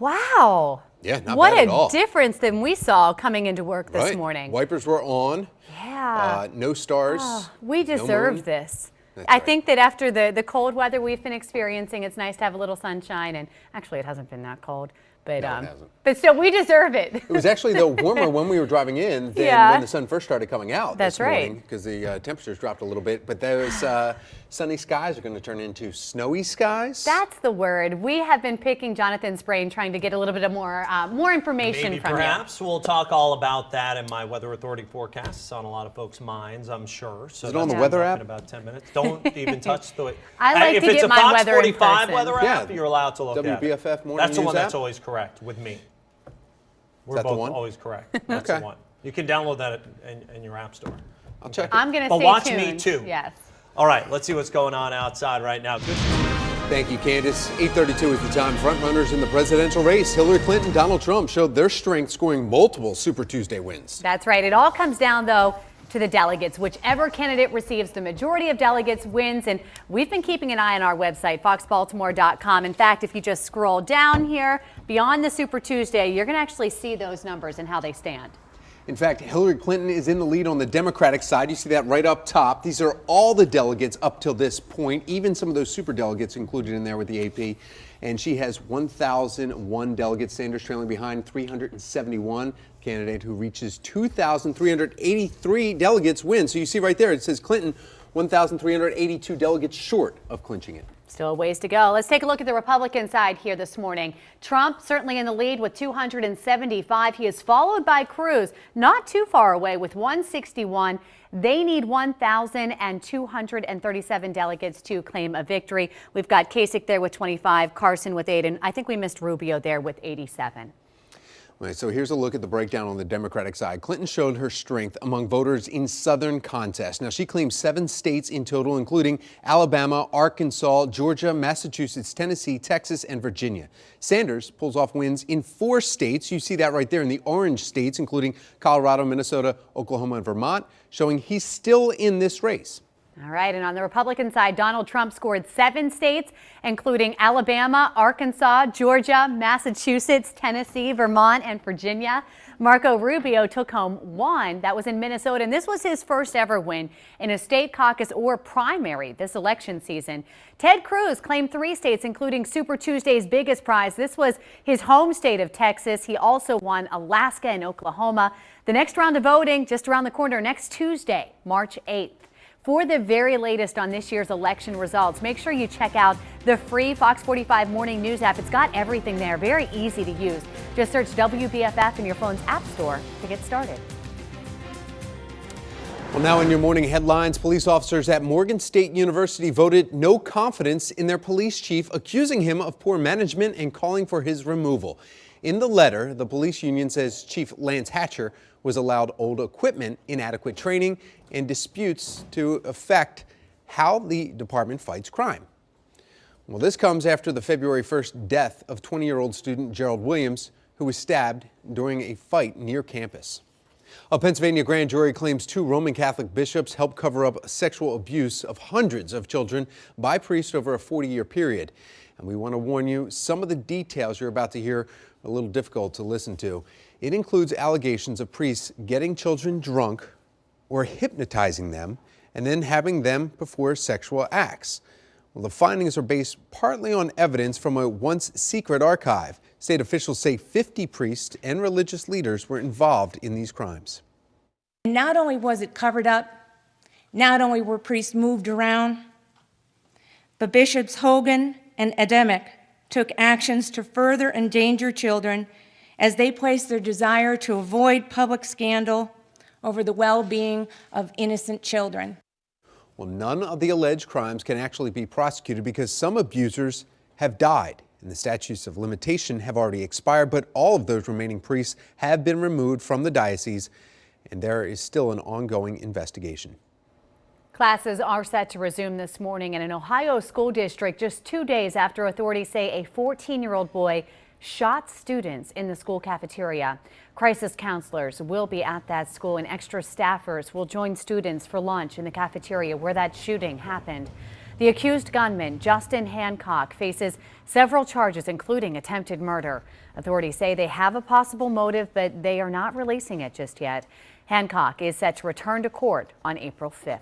Wow. Yeah, not what bad at all. What a difference than we saw coming into work this morning. Wipers were on. Yeah. No stars. We deserve this. That's I right. think that after the cold weather we've been experiencing, it's nice to have a little sunshine. And actually, it hasn't been that cold. But, No, it hasn't. But still, we deserve it. It was actually, though, warmer when we were driving in than when the sun first started coming out That's this morning, right. because the temperatures dropped a little bit. But those sunny skies are going to turn into snowy skies. That's the word. We have been picking Jonathan's brain, trying to get a little bit of more information Maybe from you. perhaps we'll talk all about that in my Weather Authority forecast. It's on a lot of folks' minds, I'm sure. So is it on the that's weather coming up app? in about 10 minutes. Don't even touch the. I like if to it's get a my Fox weather in 45 person. weather app, Yeah. you're allowed to look at it. WBFF morning That's the news one that's app? always correct with me. We're that the both one? always correct. That's Okay. the one. You can download that in your app store. I'll check it. I'm going to But stay watch tuned. me too. Yes. All right, let's see what's going on outside right now. Good. Thank you, Candace. 8:32 is the time. Front runners in the presidential race, Hillary Clinton, Donald Trump, showed their strength, scoring multiple Super Tuesday wins. That's right. It all comes down, though, to the delegates. Whichever candidate receives the majority of delegates wins. And we've been keeping an eye on our website, foxbaltimore.com. In fact, if you just scroll down here beyond the Super Tuesday, you're going to actually see those numbers and how they stand. In fact, Hillary Clinton is in the lead on the Democratic side. You see that right up top. These are all the delegates up till this point, even some of those super delegates included in there with the AP. And she has 1,001 delegates. Sanders trailing behind 371. Candidate who reaches 2,383 delegates wins. So you see right there, it says Clinton 1,382 delegates short of clinching it. Still a ways to go. Let's take a look at the Republican side here this morning. Trump certainly in the lead with 275. He is followed by Cruz, not too far away with 161. They need 1,237 delegates to claim a victory. We've got Kasich there with 25, Carson with 8, and I think we missed Rubio there with 87. All right, so here's a look at the breakdown on the Democratic side. Clinton showed her strength among voters in southern contests. Now, she claims 7 states in total, including Alabama, Arkansas, Georgia, Massachusetts, Tennessee, Texas, and Virginia. Sanders pulls off wins in 4 states. You see that right there in the orange states, including Colorado, Minnesota, Oklahoma, and Vermont, showing he's still in this race. All right, and on the Republican side, Donald Trump scored 7 states, including Alabama, Arkansas, Georgia, Massachusetts, Tennessee, Vermont, and Virginia. Marco Rubio took home 1. That was in Minnesota, and this was his first ever win in a state caucus or primary this election season. Ted Cruz claimed 3 states, including Super Tuesday's biggest prize. This was his home state of Texas. He also won Alaska and Oklahoma. The next round of voting just around the corner next Tuesday, March 8th. For the very latest on this year's election results, make sure you check out the free Fox 45 Morning News app. It's got everything there, very easy to use. Just search WBFF in your phone's app store to get started. Well, now in your morning headlines, police officers at Morgan State University voted no confidence in their police chief, accusing him of poor management and calling for his removal. In the letter, the police union says Chief Lance Hatcher was allowed old equipment, inadequate training, and disputes to affect how the department fights crime. Well, this comes after the February 1st death of 20-year-old student Gerald Williams, who was stabbed during a fight near campus. A Pennsylvania grand jury claims 2 Roman Catholic bishops helped cover up sexual abuse of hundreds of children by priests over a 40-year period. And we want to warn you, some of the details you're about to hear are a little difficult to listen to. It includes allegations of priests getting children drunk or hypnotizing them and then having them perform sexual acts. Well, the findings are based partly on evidence from a once secret archive. State officials say 50 priests and religious leaders were involved in these crimes. Not only was it covered up, not only were priests moved around, but Bishops Hogan and Ademic took actions to further endanger children as they placed their desire to avoid public scandal over the well-being of innocent children. Well, none of the alleged crimes can actually be prosecuted because some abusers have died and the statutes of limitation have already expired, but all of those remaining priests have been removed from the diocese, and there is still an ongoing investigation. Classes are set to resume this morning in an Ohio school district just 2 days after authorities say a 14-year-old boy shot students in the school cafeteria. Crisis counselors will be at that school and extra staffers will join students for lunch in the cafeteria where that shooting happened. The accused gunman, Justin Hancock, faces several charges, including attempted murder. Authorities say they have a possible motive, but they are not releasing it just yet. Hancock is set to return to court on April 5th.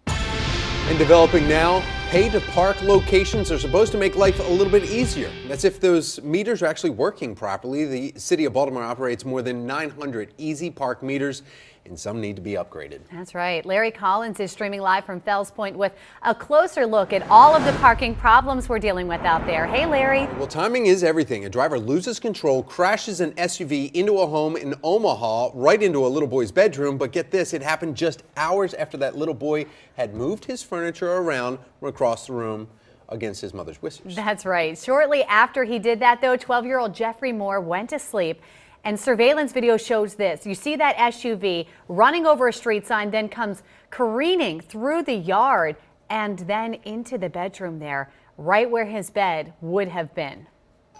And developing now, pay-to-park locations are supposed to make life a little bit easier. That's if those meters are actually working properly. The city of Baltimore operates more than 900 easy park meters, and some need to be upgraded. That's right. Larry Collins is streaming live from Fells Point with a closer look at all of the parking problems we're dealing with out there. Hey, Larry. Well, timing is everything. A driver loses control, crashes an SUV into a home in Omaha, right into a little boy's bedroom. But get this, it happened just hours after that little boy had moved his furniture around across the room against his mother's wishes. That's right. Shortly after he did that, though, 12-year-old Jeffrey Moore went to sleep. And surveillance video shows this. You see that SUV running over a street sign, then comes careening through the yard and then into the bedroom there, right where his bed would have been.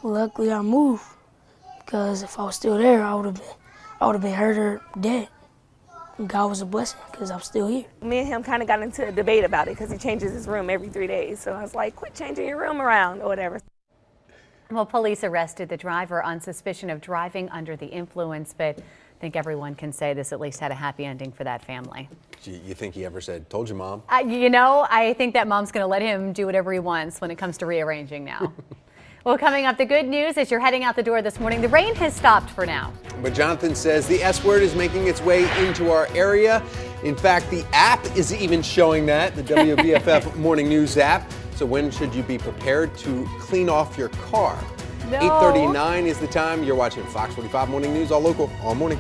Luckily, I moved, because if I was still there, I would have been hurt or dead. God was a blessing, because I'm still here. Me and him kind of got into a debate about it because he changes his room every 3 days. So I was like, quit changing your room around or whatever. Well, police arrested the driver on suspicion of driving under the influence, but I think everyone can say this at least had a happy ending for that family. You think he ever said, "Told you, Mom"? You know, I think that mom's going to let him do whatever he wants when it comes to rearranging now. Well, coming up, the good news as you're heading out the door this morning, the rain has stopped for now. But Jonathan says the S word is making its way into our area. In fact, the app is even showing that, the WBFF Morning News app. So when should you be prepared to clean off your car? No. 8:39 is the time. You're watching Fox 45 Morning News, all local, all morning.